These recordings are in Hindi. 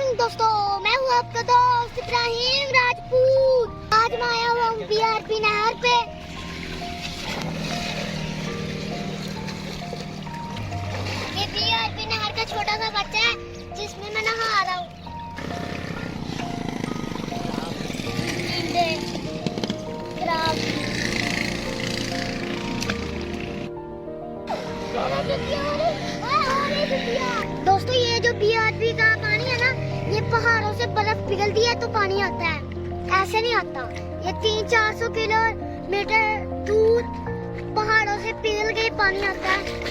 मॉर्निंग दोस्तों, मैं हूँ आपका दोस्त इब्राहिम राजपूत। आज मैं आया हुआ हूँ बीआरपी नहर पे। ये बीआरपी नहर का छोटा सा बच्चा है जिसमें मैं नहा रहा हूँ। दोस्तों, ये जो बीआरपी का पानी है ना, ये पहाड़ों से बर्फ पिघलती है तो पानी आता है, ऐसे नहीं आता। ये 300-400 किलोमीटर दूर पहाड़ों से पिघल के पानी आता है।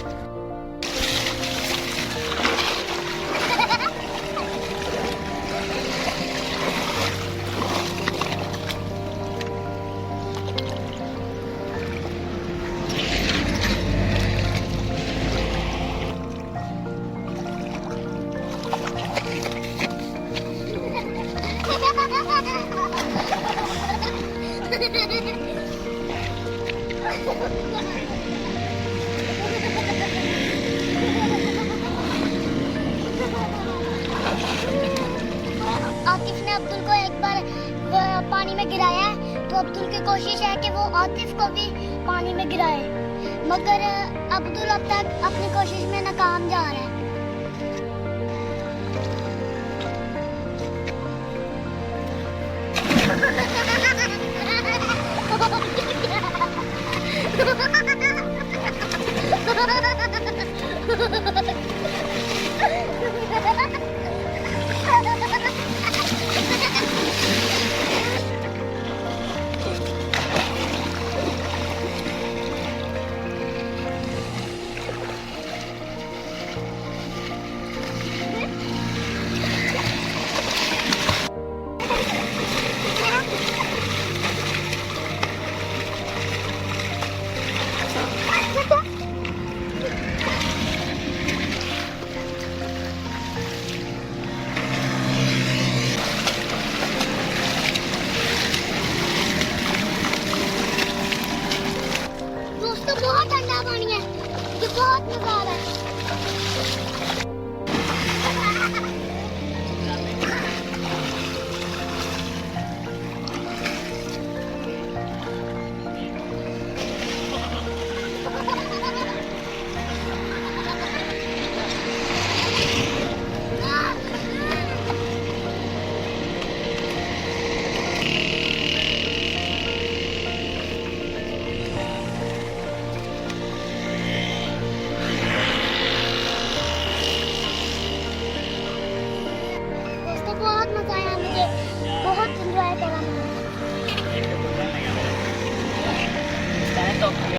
आतिफ ने अब्दुल को एक बार पानी में गिराया है, तो अब्दुल की कोशिश है कि वो आतिफ को भी पानी में गिराए, मगर अब्दुल अब तक अपनी कोशिश में नाकाम जा रहा है।